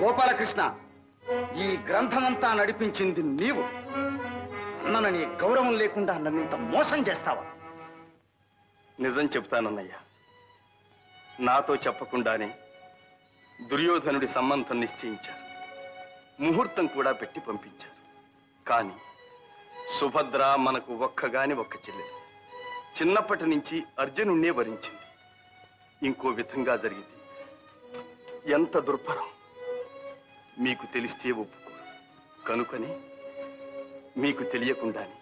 గోపాలకృష్ణ, ఈ గ్రంథమంతా నడిపించింది నీవు. అన్నని గౌరవం లేకుండా నన్నింత మోసం చేస్తావా? నిజం చెప్తానన్నయ్యా. నాతో చెప్పకుండానే దుర్యోధనుడి సంబంధం నిశ్చయించారు. ముహూర్తం కూడా పెట్టి పంపించారు. కానీ సుభద్ర మనకు ఒక్కగాని ఒక్క చెల్లెలు. చిన్నప్పటి నుంచి అర్జునుణ్ణే వరించింది. ఇంకో విధంగా జరిగింది. ఎంత దుర్భరం! మీకు తెలిస్తే ఒప్పుకోరు. కనుకని మీకు తెలియకుండానే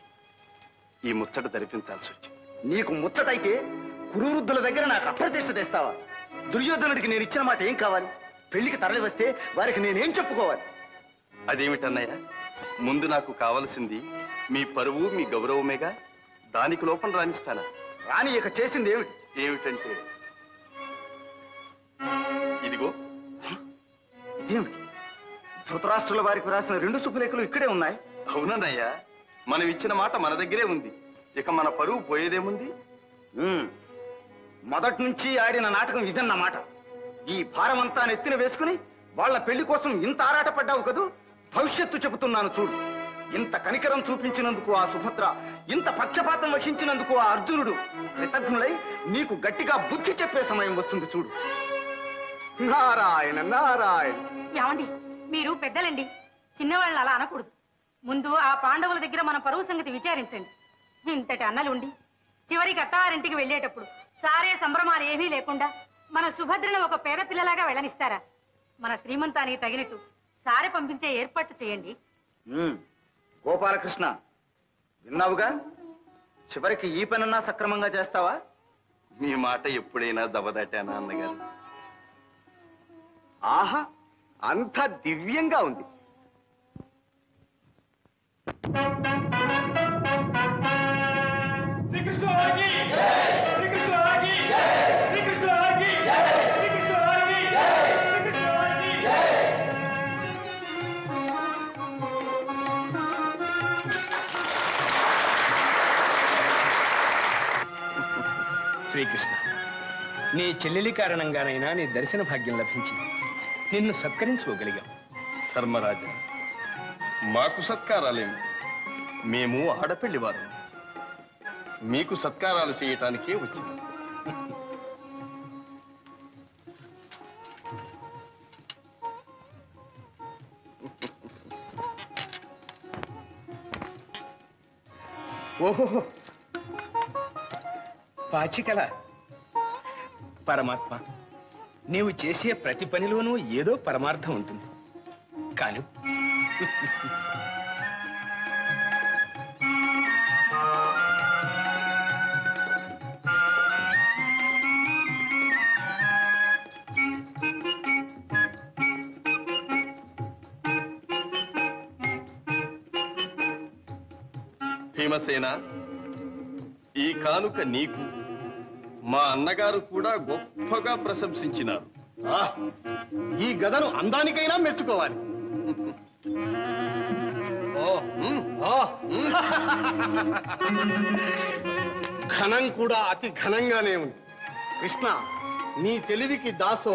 ఈ ముచ్చట జరిపించాల్సి వచ్చింది. నీకు ముచ్చటైతే కురువృద్ధుల దగ్గర నాకు అప్రతిష్ట తెస్తావా? దుర్యోధనుడికి నేను ఇచ్చిన మాట ఏం కావాలి? పెళ్లికి తరలి వస్తే వారికి నేనేం చెప్పుకోవాలి? అదేమిటన్నయ్య, ముందు నాకు కావలసింది మీ పరువు, మీ గౌరవమేగా. దానికి లోపం రాణిస్తానా? రాని ఇక చేసింది ఏమిటి? ఏమిటంటే ఇదిగో. ఇదేమిటి? ధృతరాష్ట్రుల వారికి రాసిన 2 శుభలేఖలు ఇక్కడే ఉన్నాయి. అవునన్నయ్యా, మనం ఇచ్చిన మాట మన దగ్గరే ఉంది. ఇక మన పరువు పోయేదేముంది? మొదటి నుంచి ఆడిన నాటకం ఇదన్నమాట. ఈ భారమంతా నెత్తిన వేసుకుని వాళ్ళ పెళ్లి కోసం ఇంత ఆరాటపడ్డావు కదూ. భవిష్యత్తు చెబుతున్నాను చూడు. ఇంత కనికరం చూపించినందుకు ఆ సుభద్ర, ఇంత పక్షపాతం వహించినందుకు ఆ అర్జునుడు కృతజ్ఞుడై నీకు గట్టిగా బుద్ధి చెప్పే సమయం వస్తుంది చూడు. నారాయణ నారాయణ. ఏమండి, మీరు పెద్దలండి, చిన్నవాళ్ళని అలా అనకూడదు. ముందు ఆ పాండవుల దగ్గర మన పరువు సంగతి విచారించండి. ఇంతటి అన్నలుండి చివరికి అత్తవారింటికి వెళ్ళేటప్పుడు సారే సంభ్రమాలు ఏమీ లేకుండా మన సుభద్రను ఒక పేద పిల్లలాగా వెళ్ళనిస్తారా? మన శ్రీమంతానికి తగినట్టు సారె పంపించే ఏర్పాటు చేయండి. గోపాలకృష్ణ, విన్నావుగా? చివరికి ఈ పనన్నా సక్రమంగా చేస్తావా? మీ మాట ఎప్పుడైనా దెబ్బదాటానా అన్నగారు? ఆహా, అంత దివ్యంగా ఉంది. శ్రీకృష్ణ, నీ చెల్లెలి కారణంగానైనా నీ దర్శన భాగ్యం లభించింది. నిన్ను సత్కరించుకోగలిగాం. ధర్మరాజా, మాకు సత్కారాలేమి? మేము ఆడపెళ్లివారు. మీకు సత్కారాలు చేయటానికే వచ్చింది. ఓహో, పాచికల. పరమాత్మ, నీవు చేసే ప్రతి పనిలోనూ ఏదో పరమార్థం ఉంటుంది. కాను భీమసేన, ఈ కానుక నీకు మా అన్నగారు కూడా గొప్పగా ప్రశంసించినారు. ఈ గదను అందానికైనా మెచ్చుకోవాలి. ఘనం కూడా అతి ఘనంగానే ఉంది. కృష్ణ, నీ తెలివికి దాసో.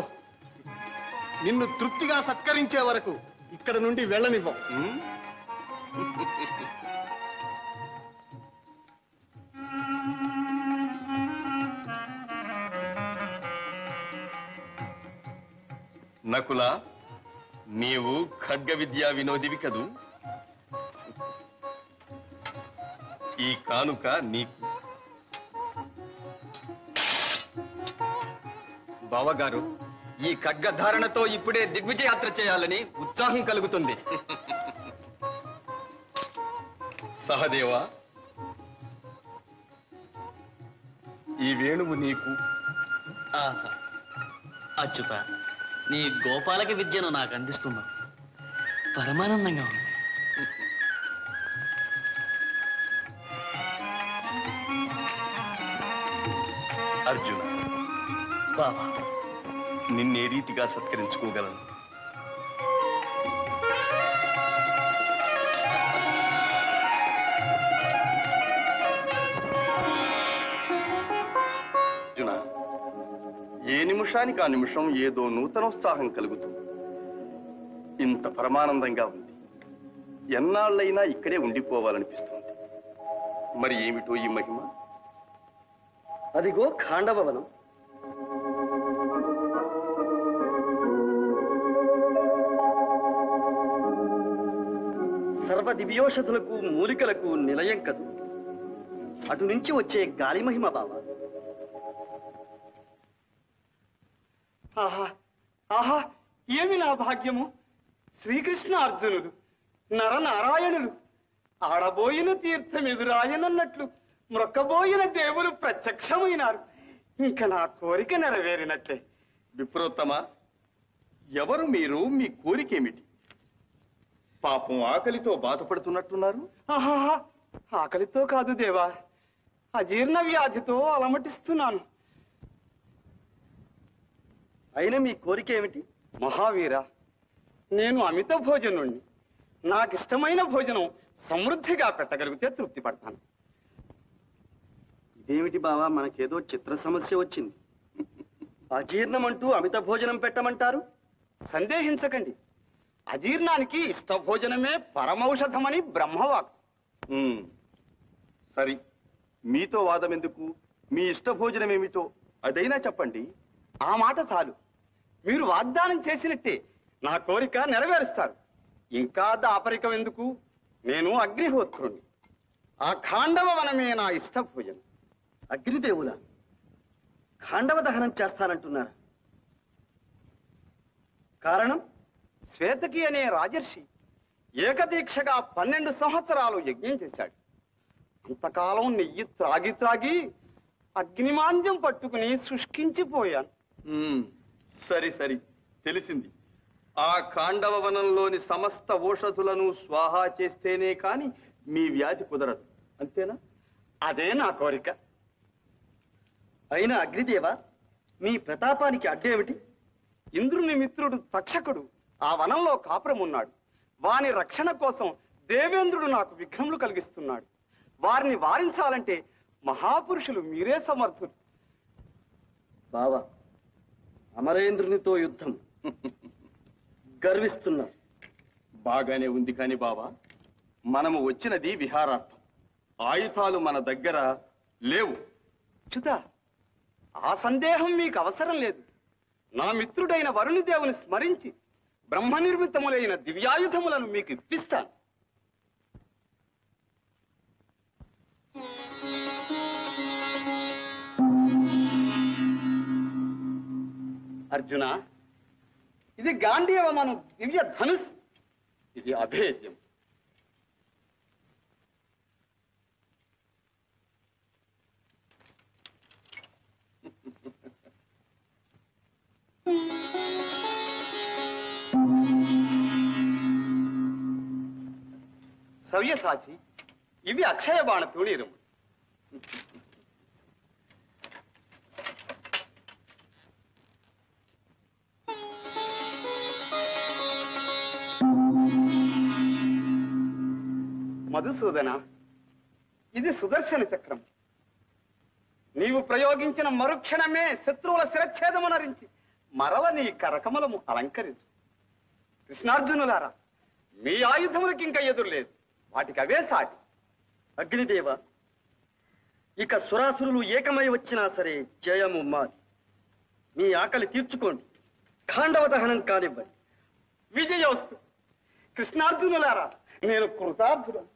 నిన్ను తృప్తిగా సత్కరించే వరకు ఇక్కడ నుండి వెళ్ళనివ్వం. నకుల, నీవు ఖడ్గ విద్యా వినోదివి కదూ. ఈ కానుక నీకు. బావగారు, ఈ ఖడ్గధారణతో ఇప్పుడే దిగ్విజయాత్ర చేయాలని ఉత్సాహం కలుగుతుంది. సహదేవా, ఈ వేణువు నీకు. ఆహా, అచ్యుత, నీ గోపాలక విద్యను నాకు అందిస్తున్నా. పరమానందంగా ఉంది. అర్జున, బావా, నిన్నే రీతిగా సత్కరించుకోగలను? అర్జున, ఏ నిమిషానికి ఆ నిమిషం ఏదో నూతనోత్సాహం కలుగుతుంది. ఇంత పరమానందంగా ఉంది. ఎన్నాళ్ళైనా ఇక్కడే ఉండిపోవాలనిపిస్తుంది. మరి ఏమిటో ఈ మహిమ? అదిగో ఖాండవవనం. సర్వ దివ్యోషధులకు మూలికలకు నిలయం కదు. అటు నుంచి వచ్చే గాలి మహిమ బావ. ఆహా ఆహా, ఏమి నా భాగ్యము! శ్రీకృష్ణ అర్జునులు నరనారాయణులు ఆడబోయిన తీర్థం ఎదురాయనన్నట్లు మ్రొక్కబోయిన దేవులు ప్రత్యక్షమైనారు. ఇంక నా కోరిక నెరవేరినట్లే. విప్రోత్తమ, ఎవరు మీరు? మీ కోరికేమిటి? పాపం ఆకలితో బాధపడుతున్నట్టున్నారు. ఆహా, ఆకలితో కాదు దేవా, అజీర్ణ వ్యాధితో అలమటిస్తున్నాను. అయినా మీ కోరిక ఏమిటి? మహావీర, నేను అమిత భోజనుణ్ణి. నాకిష్టమైన భోజనం సమృద్ధిగా పెట్టగలిగితే తృప్తి పడతాను. ఇదేమిటి బావా, మనకేదో చిత్ర సమస్య వచ్చింది. అజీర్ణం అంటూ అమిత భోజనం పెట్టమంటారు? సందేహించకండి, అజీర్ణానికి ఇష్ట భోజనమే పరమౌషధమని బ్రహ్మవాక్. సరి, మీతో వాదం ఎందుకు? మీ ఇష్ట భోజనం ఏమిటో అదైనా చెప్పండి. ఆ మాట చాలు. మీరు వాగ్దానం చేసినట్టే నా కోరిక నెరవేరుస్తారు. ఇంకా దాపరికం ఎందుకు? నేను అగ్నిహోత్రుణ్ణి. ఆ ఖాండవ వనమే నా ఇష్ట భోజనం. అగ్నిదేవుల ఖాండవ దహనం చేస్తానంటున్నారు. కారణం? శ్వేతకి అనే రాజర్షి ఏకదీక్షగా 12 సంవత్సరాలు యజ్ఞం చేశాడు. అంతకాలం నెయ్యి త్రాగి త్రాగి అగ్నిమాంద్యం పట్టుకుని శుష్కించిపోయాను. సరి సరి, తెలిసింది. ఆ ఖాండవ వనంలోని సమస్త ఔషధులను స్వాహా చేస్తేనే కాని మీ వ్యాధి కుదరదు, అంతేనా? అదే నా కోరిక. అయినా అగ్నిదేవ, మీ ప్రతాపానికి అడ్డేమిటి? ఇంద్రుని మిత్రుడు తక్షకుడు ఆ వనంలో కాపురం ఉన్నాడు. వాని రక్షణ కోసం దేవేంద్రుడు నాకు విఘ్నములు కలిగిస్తున్నాడు. వారిని వారించాలంటే మహాపురుషులు మీరే సమర్థులు. బావా, అమరేంద్రునితో యుద్ధం గర్విస్తున్నారు. బాగానే ఉంది కాని బావా, మనము వచ్చినది విహారార్థం. ఆయుధాలు మన దగ్గర లేవు. చ్యుత, ఆ సందేహం మీకు అవసరం లేదు. నా మిత్రుడైన వరుణి దేవుని స్మరించి బ్రహ్మ నిర్మితములైన దివ్యాయుధములను మీకు ఇప్పిస్తాను. అర్జున, ఇది గాంధీవమను దివ్య ధనుస్. ఇది అభేద్యం. సవ్యసాచి, ఇవి అక్షయ బాణ తూణీరము. మధుసూదన, ఇది సుదర్శన చక్రం. నీవు ప్రయోగించిన మరుక్షణమే శత్రువుల శిరచ్ఛేదమునరించి మరల నీ కరకమలము అలంకరించు. కృష్ణార్జునులారా, మీ ఆయుధములకి ఇంకా ఎదురులేదు. వాటికి అవే సాటి. అగ్నిదేవ, ఇక సురాసురులు ఏకమై వచ్చినా సరే జయము మాది. మీ ఆకలి తీర్చుకోండి, ఖాండవ దహనం కానివ్వండి. విజయోస్తు. కృష్ణార్జునులారా, నేను కృతార్థులను.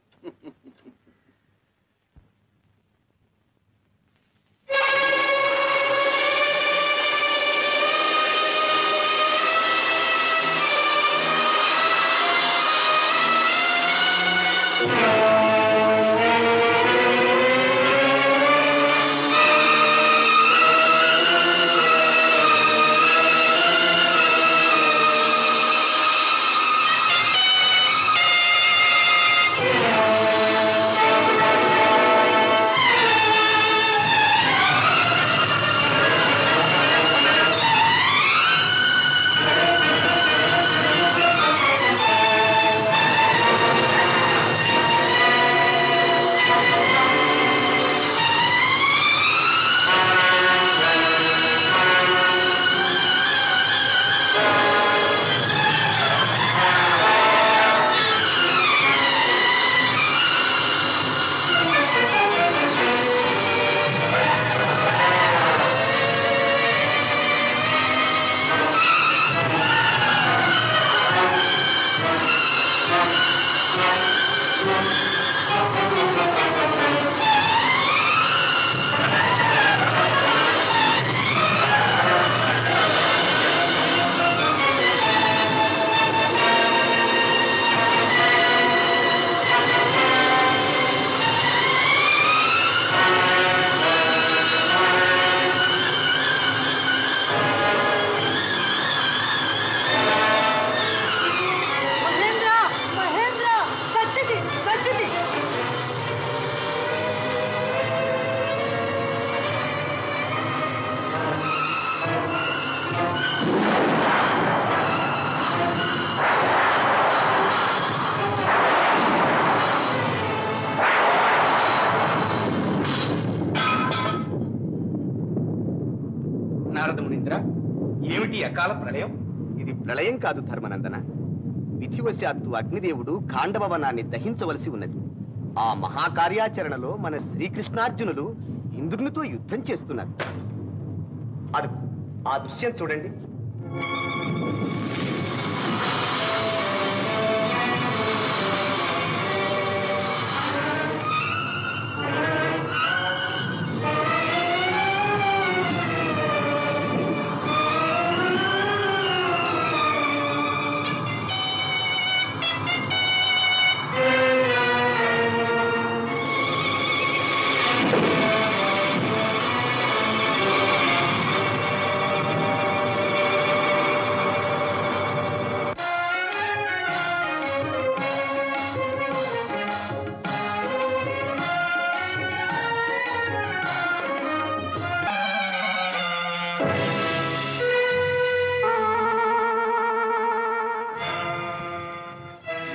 కలకాల ప్రళయం? ఇది ప్రళయం కాదు ధర్మనందన. విధివశాత్తు అగ్నిదేవుడు ఖాండవనాన్ని దహించవలసి ఉన్నది. ఆ మహాకార్యాచరణలో మన శ్రీకృష్ణార్జునులు ఇంద్రునితో యుద్ధం చేస్తున్నారు. అది ఆ దృశ్యం చూడండి.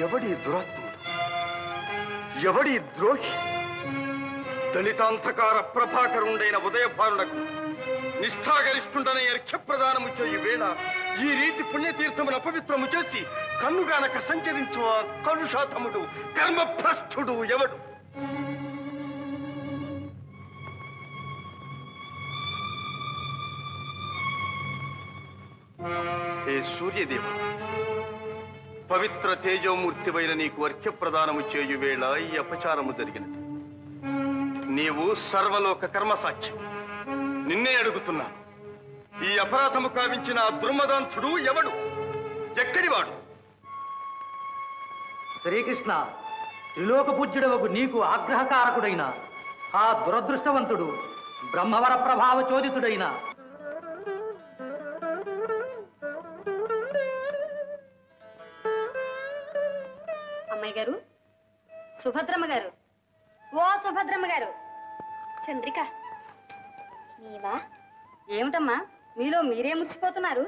ఎవడి దురాత్ముడు, ఎవడి ద్రోహి? దళితాంధకార ప్రభాకరుండైన ఉదయభానులకు నిష్ఠాగరిష్ఠుండనే అర్ఘ్యప్రదానము చేయు వేళ ఈ రీతి పుణ్యతీర్థమును అపవిత్రము చేసి కన్నుగానక సంచరించు ఆ కలుషాతముడు కర్మభ్రష్టుడు ఎవడు? హే సూర్యదేవ, పవిత్ర తేజోమూర్తివైన నీకు అర్ఘ్యప్రదానము చేయు వేళ ఈ అపచారము జరిగినది. నీవు సర్వలోక కర్మసాక్షి. నిన్నే అడుగుతున్నాను, ఈ అపరాధము కావించిన ఆ దుర్మదాంతుడు ఎవడు? ఎక్కడివాడు? శ్రీకృష్ణ, త్రిలోక పూజ్యుడవకు నీకు ఆగ్రహకారకుడైన ఆ దురదృష్టవంతుడు బ్రహ్మవర ప్రభావ చోదితుడైన అమ్మాయి గారు, సుభద్రమ్మ గారు, ఓ సుభద్రమ్మ గారు. చంద్రిక, నీవా? ఏమిటమ్మా మీలో మీరే మురిసిపోతున్నారు?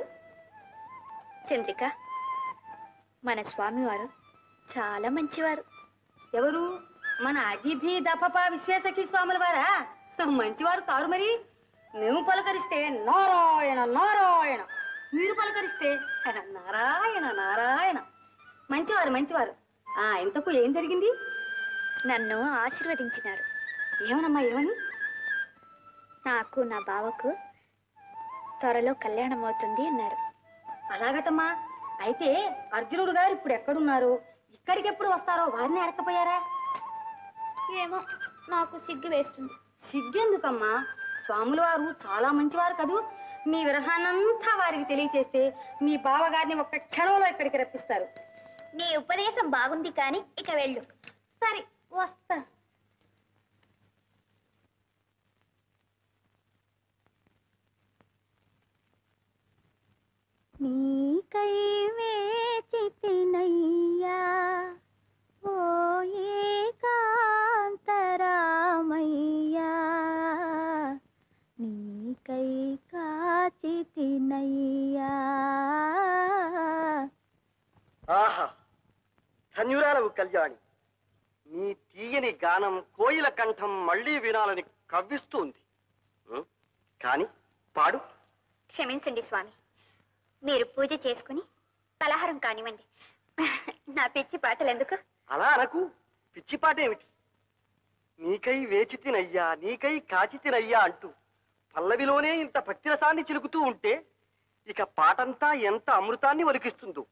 చంద్రిక, మన స్వామివారు చాలా మంచివారు. ఎవరు? మన అజిభి దపప విశ్వేశకి స్వాముల వారా? మంచివారు కారు మరి. మేము పలకరిస్తే నారాయణ నారాయణ, మీరు పలకరిస్తే నారాయణ నారాయణ. మంచివారు మంచివారు. ఇంతకు ఏం జరిగింది? నన్ను ఆశీర్వదించినారు. ఏమనమ్మా ఏమని? నాకు నా బావకు త్వరలో కళ్యాణం అవుతుంది అన్నారు. అలాగటమ్మా. అయితే అర్జునుడు గారు ఇప్పుడు ఎక్కడున్నారు, ఇక్కడికి ఎప్పుడు వస్తారో వారిని అడకపోయారా? ఏమో, నాకు సిగ్గు వేస్తుంది. సిగ్గెందుకమ్మా? స్వాముల వారు చాలా మంచివారు కదూ. మీ విరహాన్నంతా వారికి తెలియచేస్తే మీ బావగారిని ఒక్క క్షణంలో ఇక్కడికి రప్పిస్తారు. నీ ఉపదేశం బాగుంది, కానీ ఇక వెళ్ళు. సరే, వస్తా. నీకై వేచితినయ్యా ఓ ఏకాంతరామయ్యా, నీకై కాచితినయ్యా. ఆహా, ధన్యురాలవు కళ్యాణి. నీ తీయని గానం కోయిల కంఠం మళ్ళీ వినాలని కవ్విస్తుంది. కాని పాడు. క్షమించండి స్వామి, మీరు పూజ చేసుకుని పలహారం కానివ్వండి. నా పిచ్చి పాటలు ఎందుకు? అలా అనకు. పిచ్చిపాటేమిటి? నీకై వేచితినయ్యా, నీకై కాచితినయ్యా అంటూ పల్లవిలోనే ఇంత భక్తిరసాన్ని చిలుకుతూ ఉంటే ఇక పాటంతా ఎంత అమృతాన్ని ఒలికిస్తుందో.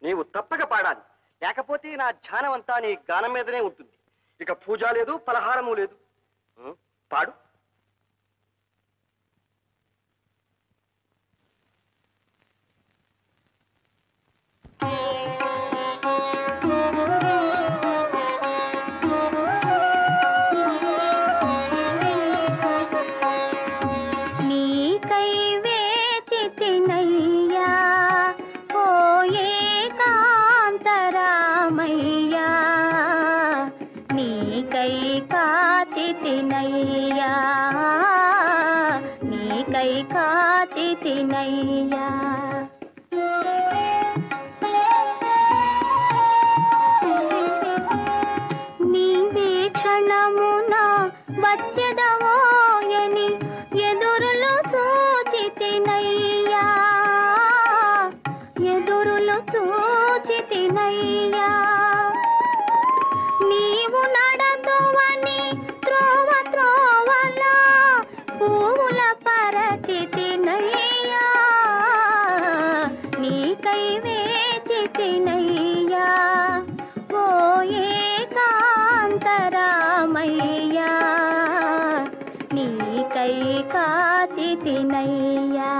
నీవు తప్పక పాడాలి, లేకపోతే నా ధ్యానమంతా నీ గానం మీదనే ఉంటుంది. ఇక పూజ లేదు, పలహారము లేదు. పాడు. నీకై వేచితినయ్యా ఓ ఏకాంతరామయ్యా, నీకై కాచితినయ్యా, నీకై కాచితినయ్యా. నీవే క్షణమున వచ్చెదవోయని ఎదురులు సూచితినయ్యా, మేలు చూచితినయ్యా నీవు నడతువని త్రోవ త్రోవలా పూల పరచితినయ్యా నీకై వేచితినయ్యా ఓ ఏకాంతరామయ్యా నీకై కాచితినయ్యా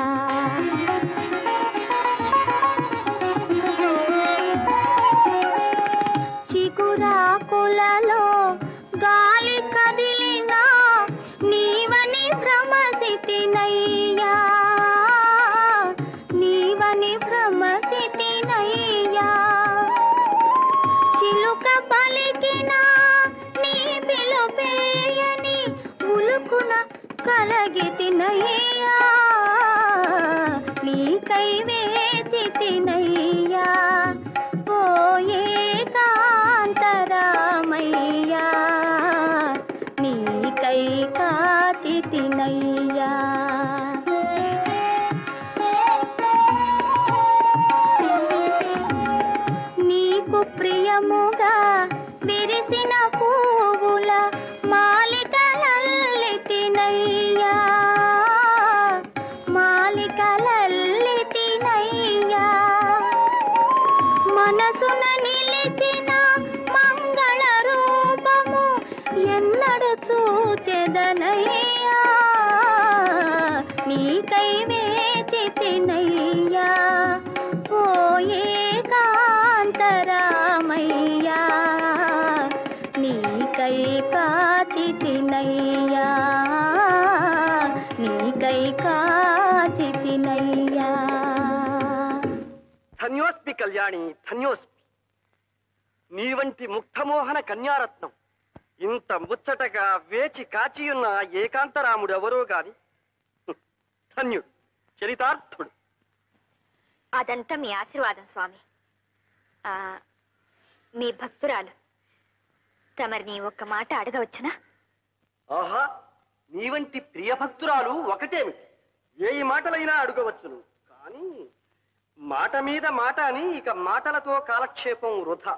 చిగురాకులలో గాలి కదిలినా నీవని భ్రమసితినయ్యా నీవని భ్రమసితినయ్యా చిలుక పలికిన నీ పిలుపేయని ఉలుకున కలగితినయ్యా నీకై వేచితినయ్యా ఓ ఏకాంతరామయ్యా నీకై కాచితినయ్యా నీకు ప్రియముగా విరిసిన పువ్వుల మాలికలల్లితినయ్యా మాలికలల్లితినయ్యా మనసున నిలిచిన మంగళ రూపము ఎన్నడు చూచెదనయ్యా నీకై వేచితినయ్యా ఓ ఏకాంతరామయ్యా నీకై కాచితినయ్యా నీకై కాచితినయ్యా ధన్యోస్మి కళ్యాణి ధన్యోస్మి నీ వంటి ముక్తమోహన కన్యారత్నం ఇంత ముచ్చటగా వేచి కాచియున్న ఏకాంతరాముడు ఎవరో గాని ధన్యుడు చరితార్థుడు అదంతా మీ ఆశీర్వాదం స్వామి మీ భక్తురాలు తమరిని ఒక్క మాట అడగవచ్చునా ఆహా నీ వంటి ప్రియ భక్తురాలు ఒకటేమిటి ఏ మాటలైనా అడగవచ్చును కానీ మాట మీద మాట అని ఇక మాటలతో కాలక్షేపం వృధా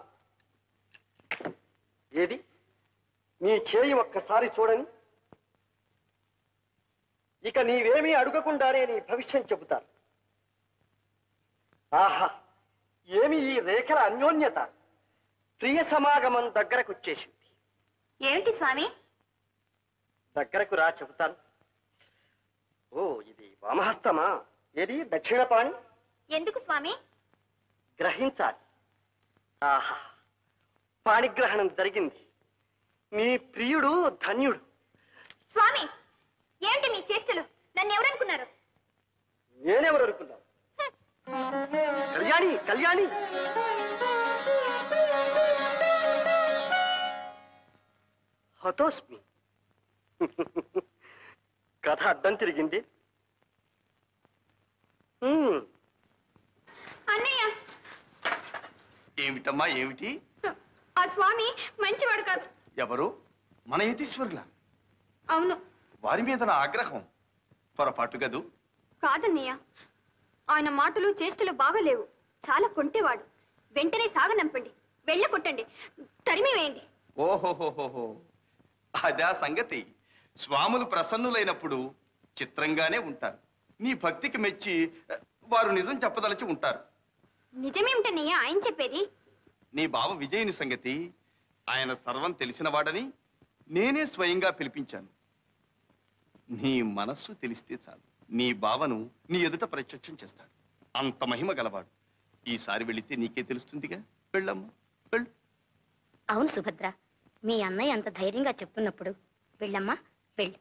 ఏది నీ చేయి ఒక్కసారి చూడని ఇక నీవేమీ అడగకుండానే నీ భవిష్యం చెబుతాను ఆహా ఏమి ఈ రేఖల అన్యోన్యత ప్రియ సమాగమం దగ్గరకొచ్చేసింది ఏమిటి స్వామి దగ్గరకు రా చెబుతాను ఓ ఇది వామహస్తమా ఏది దక్షిణ పాణి ఎందుకు స్వామి గ్రహించాలి ఆహా పాణిగ్రహణం జరిగింది నీ ప్రియుడు ధన్యుడు స్వామి ఏంటి మీ చేష్టలు నన్ను ఎవరనుకున్నారు నేనెవరు అనుకున్నావు కళ్యాణి కళ్యాణి హతోస్మి కథ అడ్డం తిరిగింది అన్నయ్య ఏమిటమ్మా ఏమిటి ఆ స్వామి మంచివాడు కాదు ఎవరు మన యతీశ్వరుల అవును వారి మీద నా ఆగ్రహం పొరపాటు గదు కాదన్నయ్య ఆయన మాటలు చేష్టలు బాగలేవు చాలా కొంటేవాడు వెంటనే సాగనంపండి వెళ్ళ కొట్టండి తరిమి వేయండి ఓహోహోహోహో అదా సంగతి స్వాములు ప్రసన్నులైనప్పుడు చిత్రంగానే ఉంటారు నీ భక్తికి మెచ్చి వారు నిజం చెప్పదలచి ఉంటారు నిజమేమిటన్నయ్య ఆయన చెప్పేది నీ బావ విజయుని సంగతి ఆయన సర్వం తెలిసినవాడని నేనే స్వయంగా పిలిపించాను నీ మనస్సు తెలిస్తే చాలు నీ బావను నీ ఎదుట ప్రత్యక్షం చేస్తాడు అంత మహిమ గలవాడు ఈసారి వెళితే నీకే తెలుస్తుందిగా వెళ్ళమ్మా వెళ్ళు అవును సుభద్ర మీ అన్నయ్య అంత ధైర్యంగా చెప్తున్నప్పుడు వెళ్ళమ్మా వెళ్ళు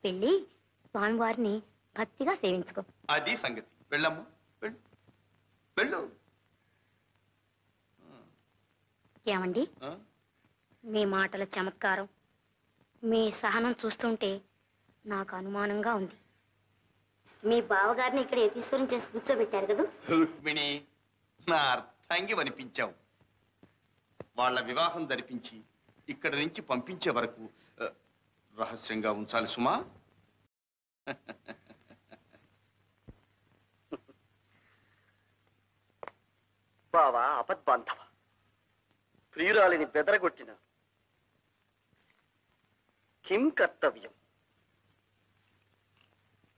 వెళ్ళి స్వామివారిని భక్తిగా సేవించుకో అది సంగతి వెళ్ళమ్మా వెళ్ళు వెళ్ళు ఏమండి మీ మాటల చమత్కారం మీ సహనం చూస్తుంటే నాకు అనుమానంగా ఉంది మీ బావగారిని ఇక్కడ యతీశ్వరం చేసి కూర్చోబెట్టారు కదా రుక్మిణి నా అర్థంగి వనిపించావు వాళ్ళ వివాహం జరిపించి ఇక్కడి నుంచి పంపించే వరకు రహస్యంగా ఉంచాలి సుమా బావా అపద్బాంధవ, ప్రియురాలిని బెదరగొట్టిన కిం కర్తవ్యం?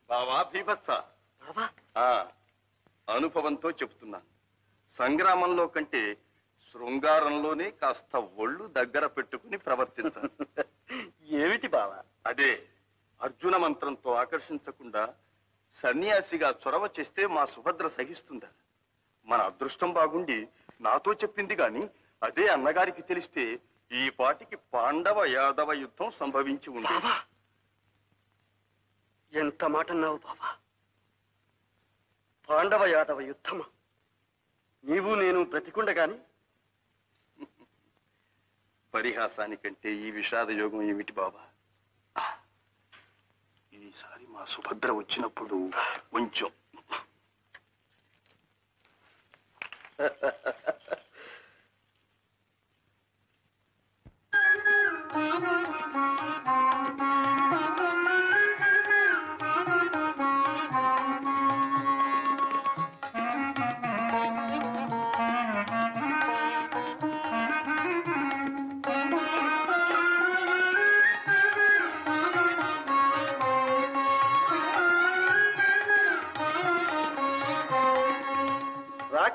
బావా భీభత్స, బావా అనుభవంతో చెప్తున్నాను. సంగ్రామంలో కంటే శృంగారంలోనే కాస్త ఒళ్ళు దగ్గర పెట్టుకుని ప్రవర్తించాలి. ఏమిటి బావా? అదే అర్జున మంత్రంతో ఆకర్షించకుండా సన్యాసిగా చొరవ చేస్తే మా సుభద్ర సహిస్తుందా? మన అదృష్టం బాగుండి నాతో చెప్పింది గాని అదే అన్నగారికి తెలిస్తే ఈ పాటికి పాండవ యాదవ యుద్ధం సంభవించి ఉంది. ఎంత మాట అన్నావు బావా? పాండవ యాదవ యుద్ధమా? నీవు నేను బ్రతికుండగాని? పరిహాసానికంటే ఈ విషాద యోగం ఏమిటి బాబా? ఈసారి మా సుభద్ర వచ్చినప్పుడు కొంచెం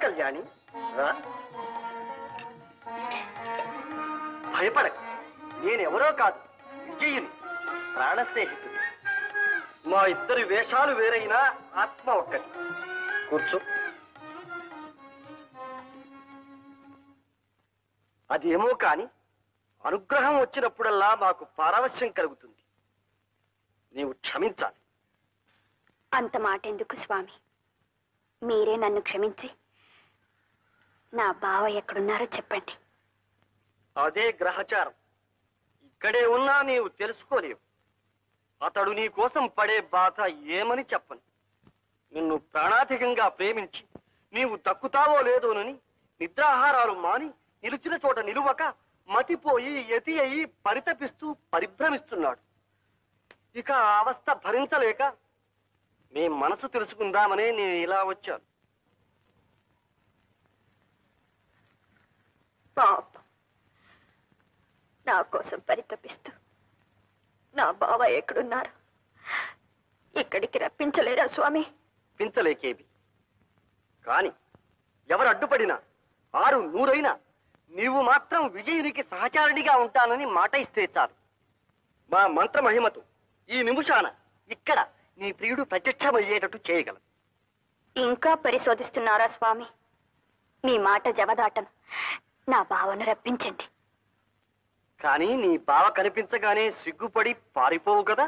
కళ్యాణి రా. భయపడక, నేనెవరో కాదు, విజయుని ప్రాణ స్నేహితుడు. మా ఇద్దరి వేషాలు వేరైనా ఆత్మ ఒక్కటి. కూర్చో. అదేమో కాని అనుగ్రహం వచ్చినప్పుడల్లా మాకు పారవశ్యం కలుగుతుంది. నీవు క్షమించాలి. అంత మాట ఎందుకు స్వామి? మీరే నన్ను క్షమించి నా బావ ఎక్కడున్నారో చెప్పండి. అదే గ్రహచారం. ఇక్కడే ఉన్నా నీవు తెలుసుకోలేవు. అతడు నీ కోసం పడే బాధ ఏమని చెప్పను. నిన్ను ప్రాణాధికంగా ప్రేమించి నీవు దక్కుతావో లేదోనని నిద్రాహారాలు మాని నిలిచిన చోట నిలువక మతిపోయి యతి అయి పరితపిస్తూ పరిభ్రమిస్తున్నాడు. ఇక ఆ అవస్థ భరించలేక మీ మనసు తెలుసుకుందామనే నేను ఇలా వచ్చాను. పాప, నా కోసం పరితపిస్తూ నా బావ ఎక్కడున్నారు? ఇక్కడికి రప్పించలేరా స్వామి? పించలేకేవి కాని ఎవరు అడ్డుపడినా 600 నీవు మాత్రం విజయునికి సహచారిణిగా ఉంటానని మాట ఇస్తే చాలు. మా మంత్ర మహిమతో ఈ నిమిషాన ఇక్కడ నీ ప్రియుడు ప్రత్యక్షమయ్యేటట్టు చేయగలం. ఇంకా పరిశోధిస్తున్నారా స్వామి? మీ మాట జవదాటను. నా బావను రప్పించండి. కానీ నీ బావ కనిపించగానే సిగ్గుపడి పారిపోవు కదా?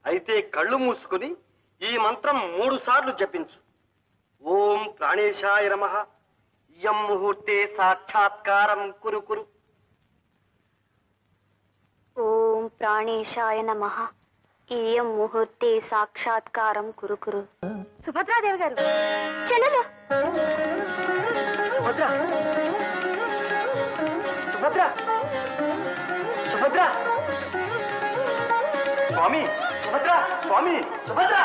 అయితే కళ్ళు మూసుకుని ఈ మంత్రం 3 సార్లు జపించు. ఓం ప్రాణేశాయ నమః. యం ముహూర్తే సాక్షాత్కారం కురు కురు. ఓం ప్రాణేశాయ నమః. ఇయం ముహూర్తే సాక్షాత్కారం కురు కురు. సుభద్రాదేవి గారు, చెల్లెలు. సుభద్ర, సుభద్ర, సుభద్ర, స్వామి, సుభద్ర, స్వామి, సుభద్ర.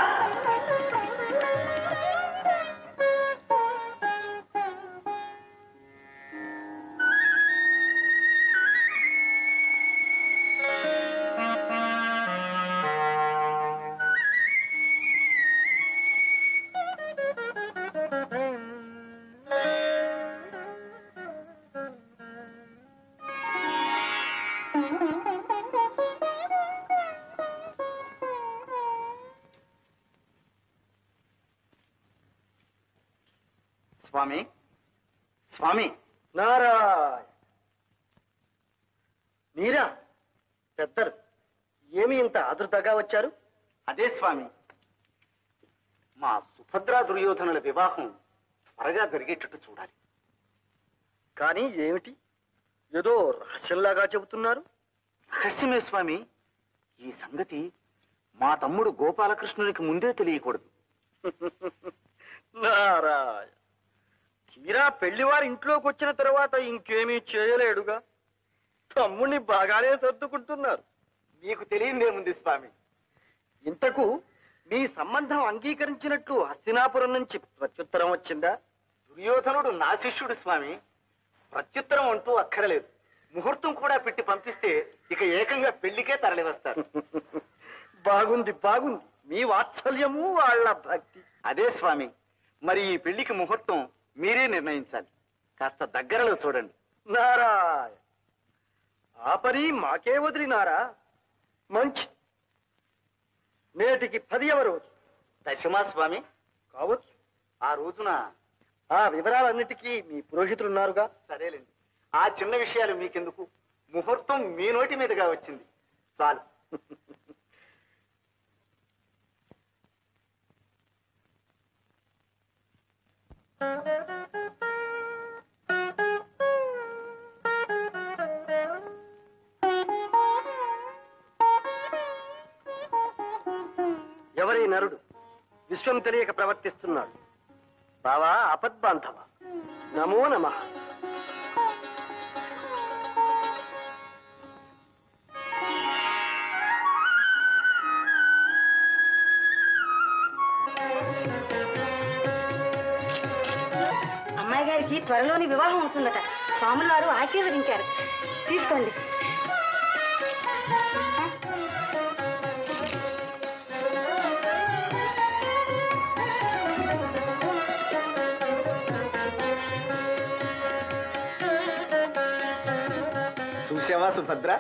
స్వామి, స్వామి. నారాయణ, మీరా? పెద్దలు ఏమి ఇంత ఆదుర్దాగా వచ్చారు? అదే స్వామి, మా సుభద్రా దుర్యోధనుల వివాహం త్వరగా జరిగేటట్టు చూడాలి. కానీ ఏమిటి, ఏదో రహస్యంలాగా చెబుతున్నారు? రహస్యమే స్వామి. ఈ సంగతి మా తమ్ముడు గోపాలకృష్ణునికి ముందే తెలియకూడదు. నారాయణ, తీరా పెళ్లివారి ఇంట్లోకి వచ్చిన తర్వాత ఇంకేమీ చేయలేడుగా. తమ్ముణ్ణి బాగానే సర్దుకుంటున్నారు. మీకు తెలియదేముంది స్వామి. ఇంతకు మీ సంబంధం అంగీకరించినట్లు హస్తినాపురం నుంచి ప్రత్యుత్తరం వచ్చిందా? దుర్యోధనుడు నా శిష్యుడు స్వామి. ప్రత్యుత్తరం అంటూ అక్కరలేదు. ముహూర్తం కూడా పెట్టి పంపిస్తే ఇక ఏకంగా పెళ్లికే తరలి వస్తారు. బాగుంది బాగుంది, మీ వాత్సల్యము వాళ్ళ భక్తి. అదే స్వామి, మరి ఈ పెళ్లికి ముహూర్తం మీరే నిర్ణయించాలి. కాస్త దగ్గరలో చూడండి. నారాయణ, ఆ పని మాకే వదిలినారా? మంచి. నేటికి 10వ రోజు. దశమా స్వామి? కావచ్చు. ఆ రోజున ఆ వివరాలన్నిటికీ మీ పురోహితులున్నారుగా. సరేలేండి, ఆ చిన్న విషయాలు మీకెందుకు? ముహూర్తం మీ నోటి మీదుగా వచ్చింది చాలు. ఎవరి నరుడు విశ్వం తెలియక ప్రవర్తిస్తున్నాడు? బావా ఆపద్బాంధవ, నమో నమః. అమ్మాయి గారికి త్వరలోని వివాహం అవుతుందట. స్వాముల వారు ఆశీర్వదించారు. తీసుకోండి. చూసావా సుభద్ర,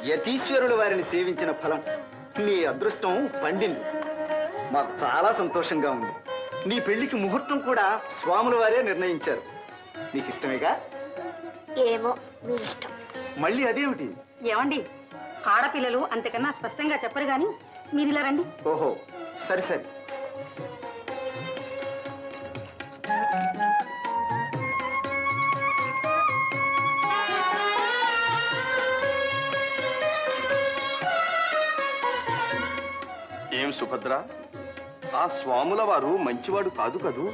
యతీశ్వరుడు వారిని సేవించిన ఫలం. నీ అదృష్టం పండింది. మాకు చాలా సంతోషంగా ఉంది. నీ పెళ్లికి ముహూర్తం కూడా స్వాముల వారే నిర్ణయించారు. నీకు ఇష్టమేగా? ఏమో, మీ ఇష్టం. మళ్ళీ అదేమిటి? ఏమండి, ఆడపిల్లలు అంతకన్నా స్పష్టంగా చెప్పరు గాని మీరు ఇలా రండి. ఓహో, సరి సరి. ఏం సుభద్ర, ఆ స్వాముల వారు మంచివాడు కాదు కదూ?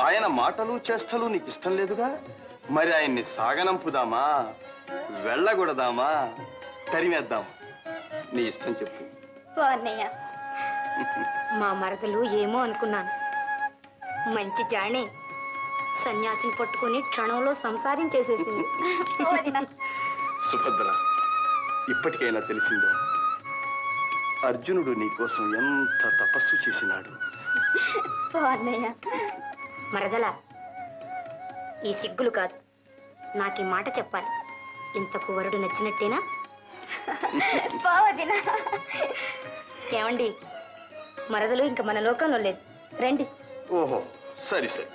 ఆయన మాటలు చేష్టలు నీకు ఇష్టం లేదుగా? మరి ఆయన్ని సాగనంపుదామా, వెళ్ళగొడదామా, తరిమేద్దామా? నీ ఇష్టం చెప్పు. అన్నయ్య, మా మరదలు ఏమో అనుకున్నాను. మంచి జాణే, సన్యాసిని పట్టుకుని క్షణంలో సంసారం చేసేసింది. సుభద్ర, ఇప్పటికైనా తెలిసిందా అర్జునుడు నీకోసం ఎంత తపస్సు చేసినాడు? అన్నయ్య, మరదల, ఈ సిగ్గులు కాదు, నాకు ఈ మాట చెప్పాలి. ఇంతకు వరుడు నచ్చినట్టేనా? ఏమండి, మరదలు ఇంక మన లోకంలో లేదు. రండి. ఓహో, సరి సరి.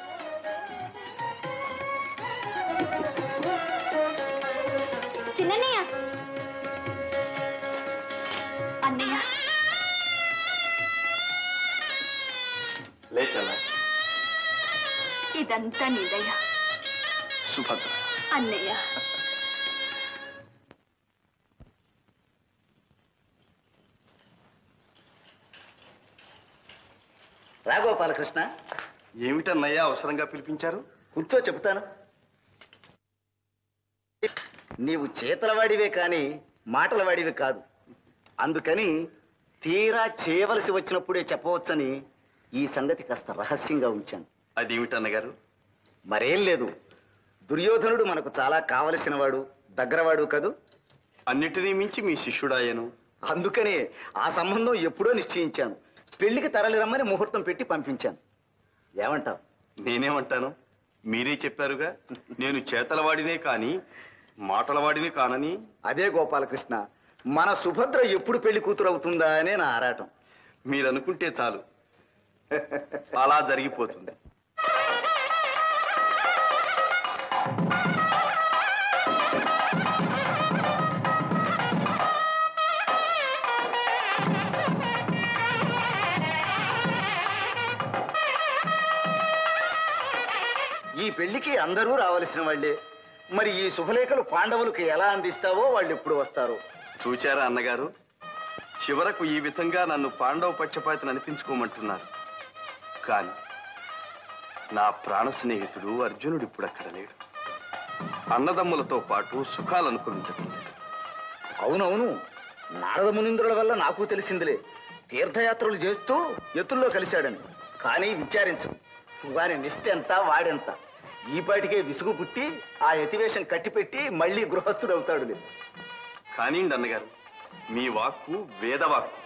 చిన్నయ్య, అన్నయ్య, లేచలా. ఇదంతా నీదయ్యా. సుభద్ర, అన్నయ్య, రాగోపాలకృష్ణ, ఏమిటన్నయ్యా అవసరంగా పిలిపించారు? కూర్చో, చెబుతాను. నీవు చేతలవాడివే కాని మాటలవాడివి కాదు. అందుకని తీరా చేయవలసి వచ్చినప్పుడే చెప్పవచ్చని ఈ సంగతి కాస్త రహస్యంగా ఉంచాను. అదేమిటన్నగారు? మరేం లేదు, దుర్యోధనుడు మనకు చాలా కావలసిన వాడు, దగ్గరవాడు కదూ. అన్నిటినీ మించి మీ శిష్యుడాయను. అందుకనే ఆ సంబంధం ఎప్పుడో నిశ్చయించాను. పెళ్లికి తరలి రమ్మని ముహూర్తం పెట్టి పంపించాను. ఏమంటావు? నేనేమంటాను? మీరే చెప్పారుగా, నేను చేతలవాడినే కాని మాటలవాడిని కానని. అదే గోపాలకృష్ణ, మన సుభద్ర ఎప్పుడు పెళ్లి కూతురు అవుతుందా అనే నా ఆరాటం. మీరనుకుంటే చాలు, అలా జరిగిపోతుంది. ఈ పెళ్లికి అందరూ రావలసిన వాళ్లే. మరి ఈ శుభలేఖలు పాండవులకు ఎలా అందిస్తావో వాళ్ళు ఎప్పుడు వస్తారో. చూచారా అన్నగారు, చివరకు ఈ విధంగా నన్ను పాండవ పక్షపాతిని అనిపించుకోమంటున్నారు. కానీ నా ప్రాణ స్నేహితుడు అర్జునుడు ఇప్పుడు అక్కడ లేడు. అన్నదమ్ములతో పాటు సుఖాలు అనుభవించడం లేదు. అవునవును, నారద మునీంద్రుల వల్ల నాకు తెలిసిందిలే. తీర్థయాత్రలు చేస్తూ ఎత్తుల్లో కలిశాడని. కానీ విచారించు, వారి నిష్ఠ ఎంత, వాడెంత. ఈపాటికే విసుగు పుట్టి ఆ యతివేషం కట్టిపెట్టి మళ్ళీ గృహస్థుడు అవుతాడు. కానీ అన్నగారు, మీ వాక్కు వేదవాక్కు.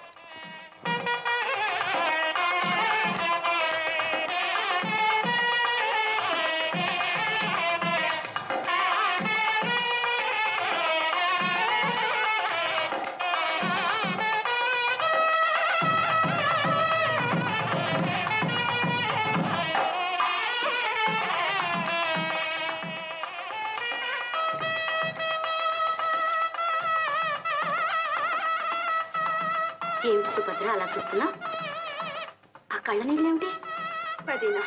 ఏమిటి సుభద్ర అలా చూస్తున్నా? ఆ కళ్ళ నీళ్ళేమిటి? అదేనా,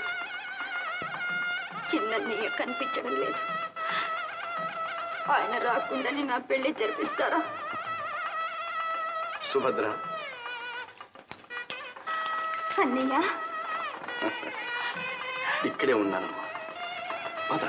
చిన్నయ్య కనిపించడం లేదు. ఆయన రాకుండానే నా పెళ్లి జరిపిస్తారా? సుభద్ర, అన్నయ్య ఇక్కడే ఉన్నానమ్మా. పద.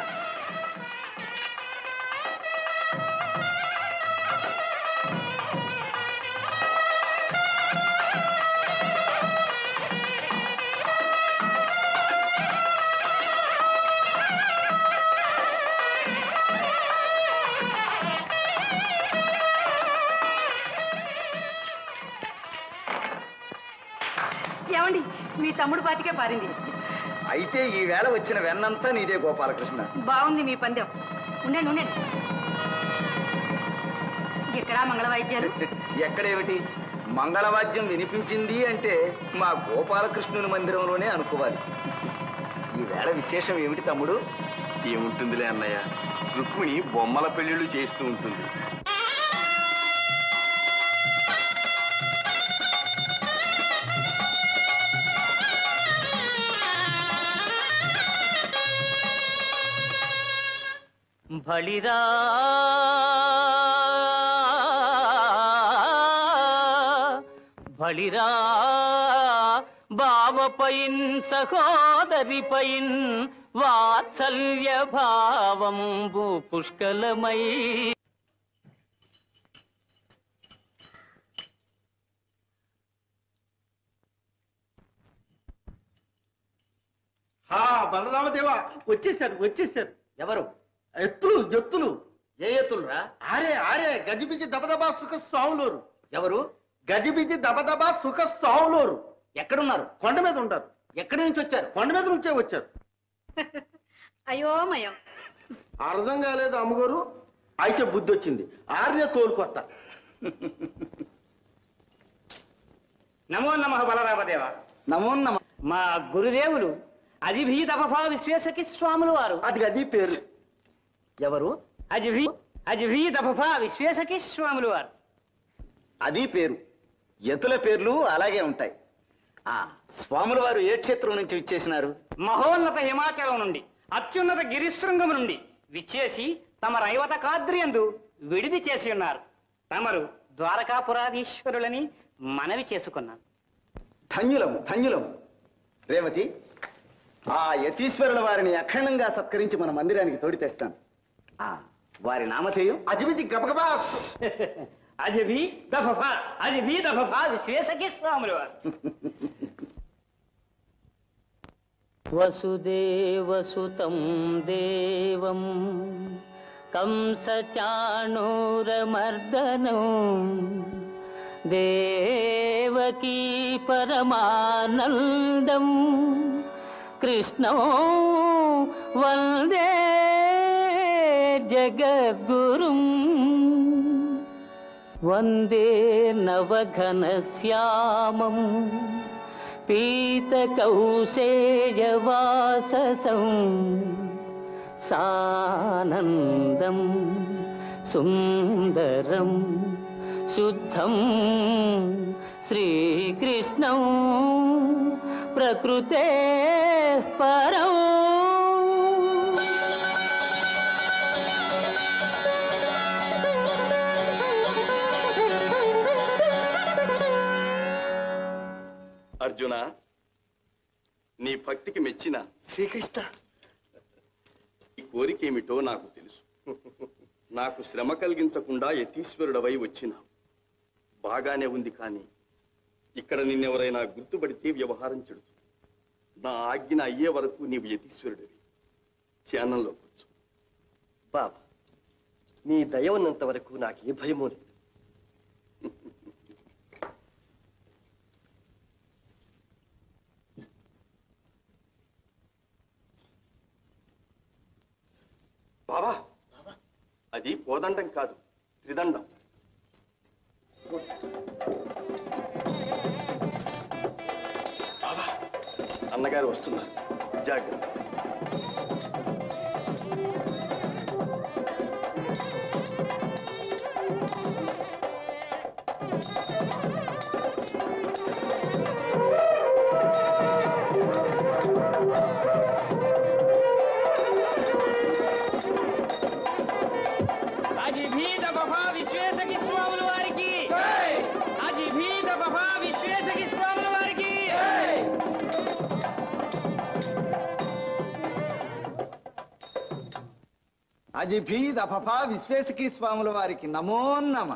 ఏమండి, మీ తమ్ముడు పాతికే పారింది. అయితే ఈ వేళ వచ్చిన వెన్నంతా నీదే గోపాలకృష్ణ. బాగుంది మీ పందెం. ఉండండి. ఎక్కడా మంగళవాయిద్యాలు? ఎక్కడేమిటి, మంగళవాద్యం వినిపించింది అంటే మా గోపాలకృష్ణుని మందిరంలోనే అనుకోవాలి. ఈ వేళ విశేషం ఏమిటి తమ్ముడు? ఏముంటుందిలే అన్నయ్య, రుక్మిణి బొమ్మల పెళ్లిళ్ళు చేస్తూ ఉంటుంది. బళిరా బళిరా బావపైన్ సహోదరిపైన్ వాత్సల్య భావంబు పుష్కలమై. బలరామదేవా, వచ్చేసారు. ఎవరు? ఎత్తులు. ఏ ఎత్తులురా? ఆరే గజిబిజి దబదబా సుఖ సావులోరు. ఎవరు? గజిబిజి దబదబా సుఖ సావులోరు. ఎక్కడున్నారు? కొండ మీద ఉంటారు. ఎక్కడి నుంచి వచ్చారు? కొండ మీద నుంచే వచ్చారు. అయోమయం. అర్థం కాలేదు అమ్మగారు. అయితే బుద్ధి వచ్చింది. ఆర్య తోలుకొత్త. నమో నమః బలరామదేవ. నమో నమ. మా గురుదేవులు అజిభీతపఫా విశ్వేశకి స్వాములు వారు. అది పేరు. ఎవరు? అజిభీతపఫా విశ్వేశకి స్వాములు వారు. అది పేరు. ఎతుల పేర్లు అలాగే ఉంటాయి. స్వాముల వారు ఏ క్షేత్రం నుంచి విచ్చేసినారు? మహోన్నత హిమాచలం నుండి, అత్యున్నత గిరిశృంగము నుండి విచ్చేసి తమ రైవత కాద్రియందు విడిది చేసి ఉన్నారు. తమరు ద్వారకాపురాధీశ్వరులని మనవి చేసుకున్నాను. ధన్యులము. రేవతి, ఆ యతీశ్వరుల వారిని అఖండంగా సత్కరించి మన మందిరానికి తోడి తెస్తాను. వారి నామధేయం? అజిబిజి గబగబా అజిభి దఫఫా విశ్వేశకి స్వాములు వారు. వసుదేవసుతం దేవం కంసచాణూరమర్దనం దేవకీ పరమానందం కృష్ణం వందే జగద్గురుం వందే నవఘనశ్యామం పీతకౌశేయవాససం సానందం సుందరం శుద్ధం శ్రీకృష్ణం ప్రకృతే పరం. అర్జున, నీ భక్తికి మెచ్చిన శ్రీకృష్ణ, ఈ కోరికేమిటో నాకు తెలుసు. నాకు శ్రమ కలిగించకుండా యతీశ్వరుడవై వచ్చినా బాగానే ఉంది. కానీ ఇక్కడ నిన్నెవరైనా గుర్తుపడితే వ్యవహారం చెడు. నా ఆజ్ఞ అయ్యే వరకు నీవు యతీశ్వరుడివి. ధ్యానంలో కూర్చో. బాబా, నీ దయ ఉన్నంత వరకు నాకే భయమూ లేదు. బాబా, అది కోదండం కాదు, త్రిదండం. బాబా, అన్నగారు వస్తున్నారు, జాగ్రత్త. అజిభీత బఫా విశ్వేశకి స్వాముల వారికి, అజిభీత బఫా విశ్వేశకి స్వాముల వారికి. అజిభీద్ అఫఫా విశ్వేశకీ స్వాముల వారికి నమో నమ.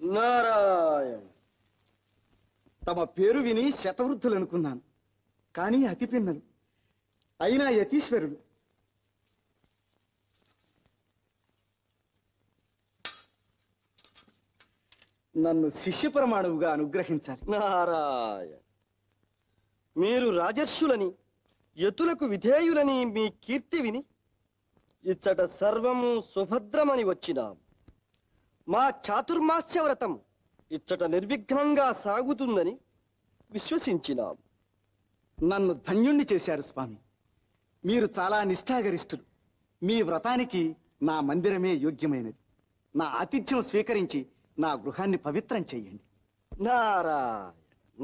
నారాయణ. తమ పేరు విని శతవృద్ధులు అనుకున్నాను, కానీ అతి పిన్నలు అయినా యతీశ్వరుడు. నన్ను శిష్య ప్రమాణువుగా అనుగ్రహించాలి. నారాయణ. మీరు రాజర్షులని, యతులకు విధేయులని మీ కీర్తి విని ఇచ్చట సర్వము సుభద్రమని వచ్చినాం. మా చాతుర్మాస్య వ్రతం ఇచ్చట నిర్విఘ్నంగా సాగుతుందని విశ్వసించినాం. నన్ను ధన్యుణ్ణి చేశారు స్వామి. మీరు చాలా నిష్ఠాగరిష్ఠులు. మీ వ్రతానికి నా మందిరమే యోగ్యమైనది. నా ఆతిథ్యం స్వీకరించి నా గృహాన్ని పవిత్రం చెయ్యండి. నారాయణ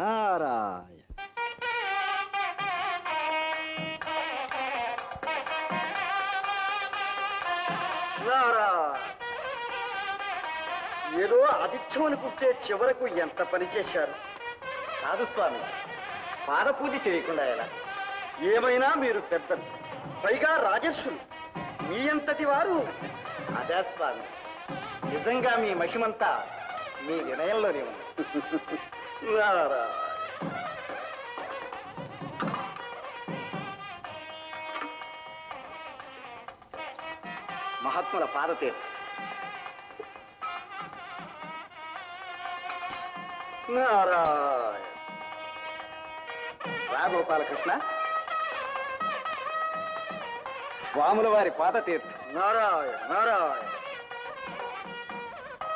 నారాయణ. నారాయణ. ఏదో ఆతిథ్యం అనుకుంటే చివరకు ఎంత పని చేశారు. కాదు స్వామి, పాదపూజ చేయకుండా ఎలా? ఏమైనా మీరు పెద్దలు, పైగా రాజర్షులు, మీ అంతటి వారు. అదే స్వామి, నిజంగా మీ మహిమంతా మీ వినయంలోనే ఉంది. నారాయణ. మహాత్ముల పాదతీర్థం. నారాయణ. రా గోపాలకృష్ణ, స్వాముల వారి పాదతీర్థం. నారాయణ నారాయణ.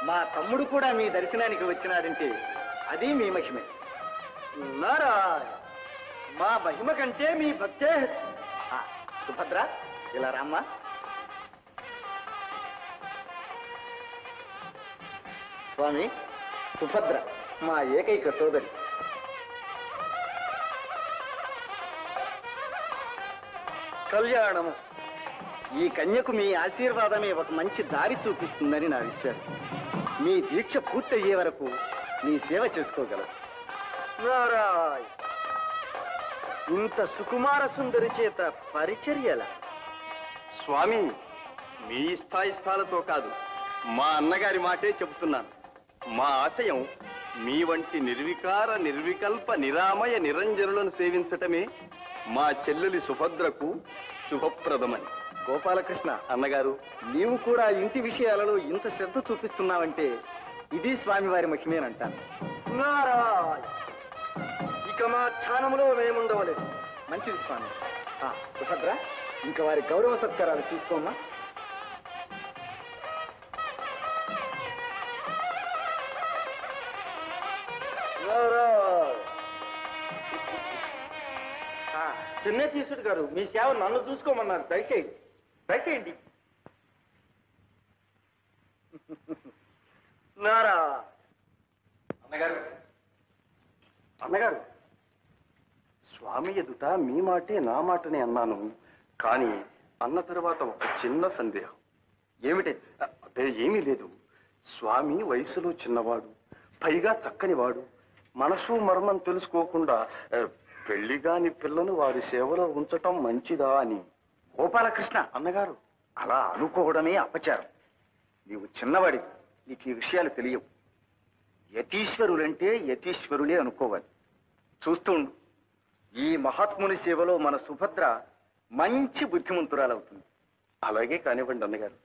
మా తమ్ముడు కూడా మీ దర్శనానికి వచ్చినాడంటే అది మీ మహిమే. నారాయణ. మా మహిమ కంటే మీ భక్తే హెచ్చు. సుభద్ర, ఇలా రామ్మా. స్వామి, సుభద్ర మా ఏకైక సోదరి. కళ్యాణము. ఈ కన్యకు మీ ఆశీర్వాదమే ఒక మంచి దారి చూపిస్తుందని నా విశ్వాసం. మీ దీక్ష పూర్తయ్యే వరకు మీ సేవ చేసుకోగలరు. నారాయణ. ఇంత సుకుమార సుందరి చేత పరిచర్యల. స్వామి, మీ స్థాయిస్థాలతో కాదు, మా అన్నగారి మాటే చెబుతున్నాను. మా ఆశయం మీ వంటి నిర్వికార నిర్వికల్ప నిరామయ నిరంజనులను సేవించటమే మా చెల్లెలి సుభద్రకు శుభప్రదమని. గోపాలకృష్ణ అన్నగారు, నీవు కూడా ఇంటి విషయాలలో ఇంత శ్రద్ధ చూపిస్తున్నావంటే ఇది స్వామివారి మహిమేనంటాను. నారాయణ. ఇక మా ఛానములో మేముండవలేదు. మంచిది స్వామి. సుభద్ర, ఇంకా వారి గౌరవ సత్కారాలు చూసుకోమ్మా. చిన్న తీసుడు గారు, మీ సేవ నన్ను చూసుకోమన్నారు. దయచేయండి దయచేయండి. నారా. అన్నగారు, అన్నగారు, స్వామి ఎదుట మీ మాటే నా మాటనే అన్నాను. కానీ అన్న తర్వాత ఒక చిన్న సందేహం. ఏమిటి? అదే ఏమీ లేదు. స్వామి వయసులో చిన్నవాడు, పైగా చక్కనివాడు. మనసు మర్మం తెలుసుకోకుండా పెళ్లిగాని పిల్లను వారి సేవలో ఉంచటం మంచిదా అని. గోపాలకృష్ణ, అన్నగారు, అలా అనుకోవడమే అపచారం. నీవు చిన్నవాడి, నీకు ఈ విషయాలు తెలియవు. యతీశ్వరులంటే యతీశ్వరులే అనుకోవాలి. చూస్తుండు, ఈ మహాత్ముని సేవలో మన సుభద్ర మంచి బుద్ధిమంతురాలవుతుంది. అలాగే కానివ్వండి అన్నగారు.